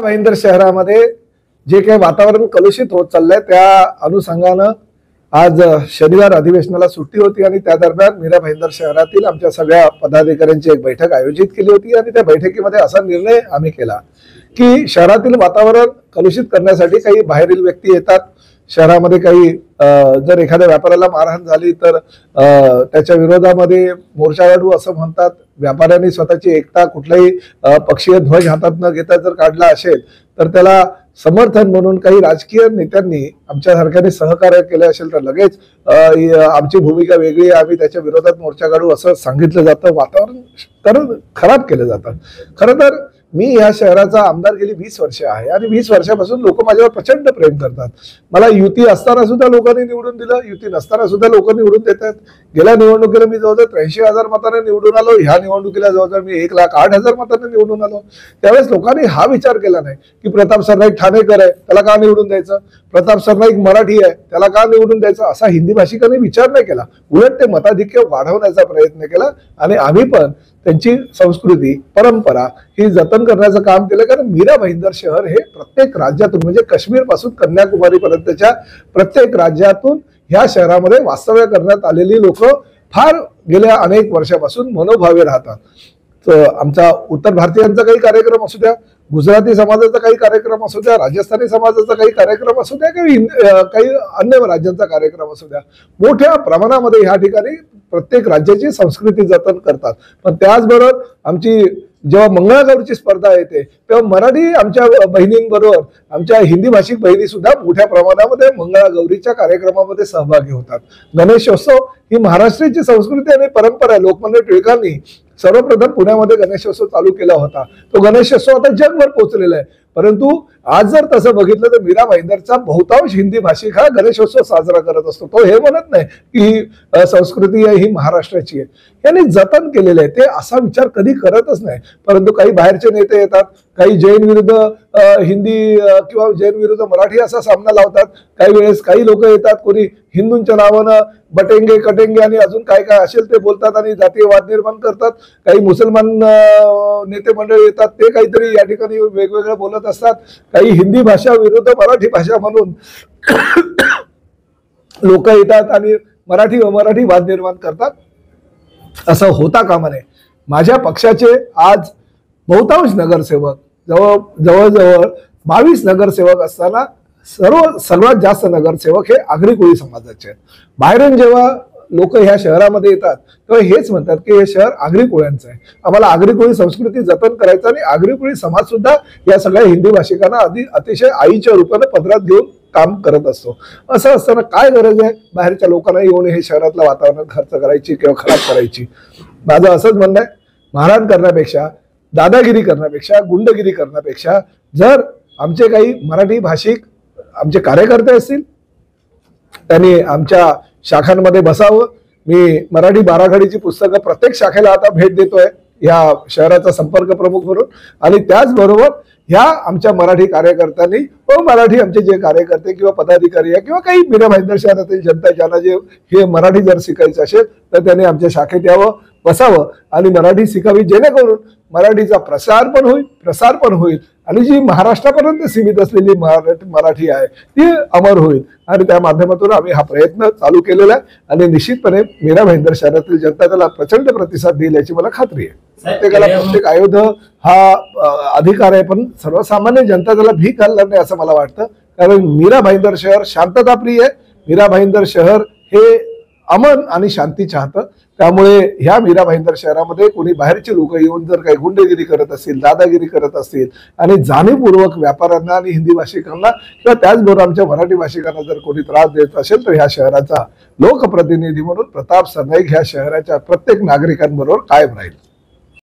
भाईंदर शहरामध्ये जे काही वातावरण कलुषित होत चाललंय त्या अनुषंगानं आज शनिवार अधिवेशनाला सुट्टी होती आणि त्या दरम्यान मीरा भाईंदर शहरातील आमच्या सगळ्या पदाधिकाऱ्यांची एक बैठक आयोजित केली होती आणि त्या बैठकीमध्ये असा निर्णय आम्ही केला की शहरातील वातावरण कलुषित करण्यासाठी काही बाहेरील व्यक्ती येतात। शहरामध्ये काही जर एखाद्या व्यापाऱ्याला मारहाण झाली तर त्याच्या विरोधामध्ये मोर्चा काढू असं म्हणतात। व्यापाऱ्यांनी स्वतःची एकता कुठलाही पक्षीय ध्वज हातात न घेता जर काढला असेल तर त्याला समर्थन म्हणून काही राजकीय नेत्यांनी आमच्यासारख्याने सहकार्य केले असेल तर लगेच आमची भूमिका वेगळी आहे, आम्ही त्याच्या विरोधात मोर्चा काढू असं सांगितलं जातं। वातावरण खराब केलं जातं। खरं तर मी या शहराचा आमदार गेली 20 वर्ष आहे आणि 20 वर्षापासून लोक माझ्यावर प्रचंड प्रेम करतात। मला युती असताना सुद्धा लोकांनी निवडून दिलं, युती नसताना सुद्धा लोक निवडून देतात। गेल्या निवडणुकीला मी जवळजवळ 83,000 मतांनी निवडून आलो, ह्या निवडणुकीला जवळजवळ मी 1,08,000 मतांनी निवडून आलो। त्यावेळेस लोकांनी हा विचार केला नाही की प्रताप सरनाईक ठाणेकर आहे त्याला का निवडून द्यायचं, प्रताप सरनाईक मराठी आहे त्याला का निवडून द्यायचं, असा हिंदी भाषिकांनी विचार नाही केला। उलट ते मताधिक्य वाढवण्याचा प्रयत्न केला आणि आम्ही पण त्यांची संस्कृती परंपरा ही जतन करण्याचं काम केलं। कारण मीरा भाईंदर शहर हे प्रत्येक राज्यातून म्हणजे काश्मीर पासून कन्याकुमारी पर्यंतच्या प्रत्येक राज्यातून ह्या शहरामध्ये वास्तव्य करण्यात आलेली लोक फार गेल्या अनेक वर्षापासून मनोभावे राहतात। तर आमचा उत्तर भारतीयांचा काही कार्यक्रम असू द्या, गुजराती समाजाचा काही कार्यक्रम असू द्या, राजस्थानी समाजाचा काही कार्यक्रम असू द्या, काही अन्य राज्यांचा कार्यक्रम असू द्या, मोठ्या प्रमाणामध्ये ह्या ठिकाणी प्रत्येक राज्याची संस्कृती जतन करतात। पण त्याचबरोबर आमची जेव्हा मंगळागौरीची स्पर्धा येते तेव्हा मराठी आमच्या बहिणींबरोबर आमच्या हिंदी भाषिक बहिणी सुद्धा मोठ्या प्रमाणामध्ये मंगळागौरीच्या कार्यक्रमामध्ये सहभागी होतात। गणेशोत्सव ही महाराष्ट्राची संस्कृती आणि परंपरा आहे। लोकमान्य टिळकांनी सर्वप्रथम पुण्यामध्ये गणेशोत्सव चालू केला होता। तो गणेशोत्सव आता जगभर पोहोचलेला आहे। परंतु आज जर तसं बघितलं तर मीरा भाईंदरचा बहुतांश हिंदी भाषिक हा गणेशोत्सव साजरा करत असतो। तो हे म्हणत नाही की संस्कृती आहे ही महाराष्ट्राची आहे, यांनी जतन केलेले आहे, ते असा विचार कधी करतच नाही। परंतु काही बाहेरचे नेते येतात, काही जैन विरुद्ध हिंदी किंवा जैन विरुद्ध मराठी असा सामना लावतात। काही वेळेस काही लोक येतात, कोणी हिंदूंच्या नावानं बटेंगे कटेंगे आणि अजून काय काय असेल ते बोलतात आणि जातीय वाद निर्माण करतात। काही मुसलमान नेते मंडळी येतात, ते काहीतरी या ठिकाणी वेगवेगळं बोलत असतात। काही हिंदी भाषा विरुद्ध मराठी भाषा म्हणून लोक येतात आणि मराठी वाद निर्माण करतात। असं होता कामा नये। माझ्या पक्षाचे आज बहुतांश नगरसेवक जवळजवळ 22 नगरसेवक असताना सर्वात जास्त नगरसेवक हे आगरी कोळी समाजाचे आहेत। बाहेरून जेव्हा लोक ह्या शहरामध्ये येतात तेव्हा हेच म्हणतात की हे शहर आगरी कोळ्यांचं आहे, आम्हाला आगरी कोळी संस्कृती जतन करायचं आणि आगरी कोळी समाज सुद्धा या सगळ्या हिंदी भाषिकांना अतिशय आईच्या रूपाने पदरात घेऊन काम करत असतो। असं असताना काय गरज आहे बाहेरच्या लोकांना येऊन हे शहरातलं वातावरण खर्च करायची किंवा खराब करायची। माझं असंच म्हणणं आहे, मारहाण करण्यापेक्षा, दादागिरी करण्यापेक्षा, गुंडगिरी करण्यापेक्षा जर आमचे काही मराठी भाषिक आमचे कार्यकर्ते असतील त्यांनी आमच्या शाखांमध्ये बसावं। मी मराठी बाराखडीची पुस्तकं प्रत्येक शाखेला आता भेट देतोय या शहराचा संपर्क प्रमुख म्हणून, आणि त्याचबरोबर ह्या आमच्या मराठी कार्यकर्त्यांनी व मराठी आमचे जे कार्यकर्ते किंवा पदाधिकारी आहे किंवा काही मीरा भाईंदर शहरातील जनता ज्यांना जे हे मराठी जर शिकायचं असेल तर त्यांनी आमच्या शाखेत यावं, बसावं आणि मराठी शिकावी, जेणेकरून मराठीचा प्रसार पण होईल आणि जी महाराष्ट्रापर्यंत सीमित असलेली मराठी आहे ती अमर होईल। आणि त्या माध्यमातून आम्ही हा प्रयत्न चालू केलेला आहे आणि निश्चितपणे मीरा भाईंदर शहरातील जनता त्याला प्रचंड प्रतिसाद देईल याची मला खात्री आहे। प्रत्येकाला प्रत्येक आयुध हा अधिकार आहे, पण सर्वसामान्य जनता त्याला भीक घालणार नाही असं मला वाटतं। कारण मीरा भाईंदर शहर शांतता प्रिय आहे, मीरा भाईंदर शहर हे अमन आणि शांती चाहतं। त्यामुळे ह्या मीरा भाईंदर शहरामध्ये कोणी बाहेरचे लोक येऊन जर काही गुंडेगिरी करत असतील, दादागिरी करत असतील आणि जाणीवपूर्वक व्यापाऱ्यांना आणि हिंदी भाषिकांना किंवा त्याचबरोबर आमच्या मराठी भाषिकांना जर कोणी त्रास देत असेल तर ह्या शहराचा लोकप्रतिनिधी म्हणून प्रताप सरनाईक ह्या शहराच्या प्रत्येक नागरिकांबरोबर कायम राहील।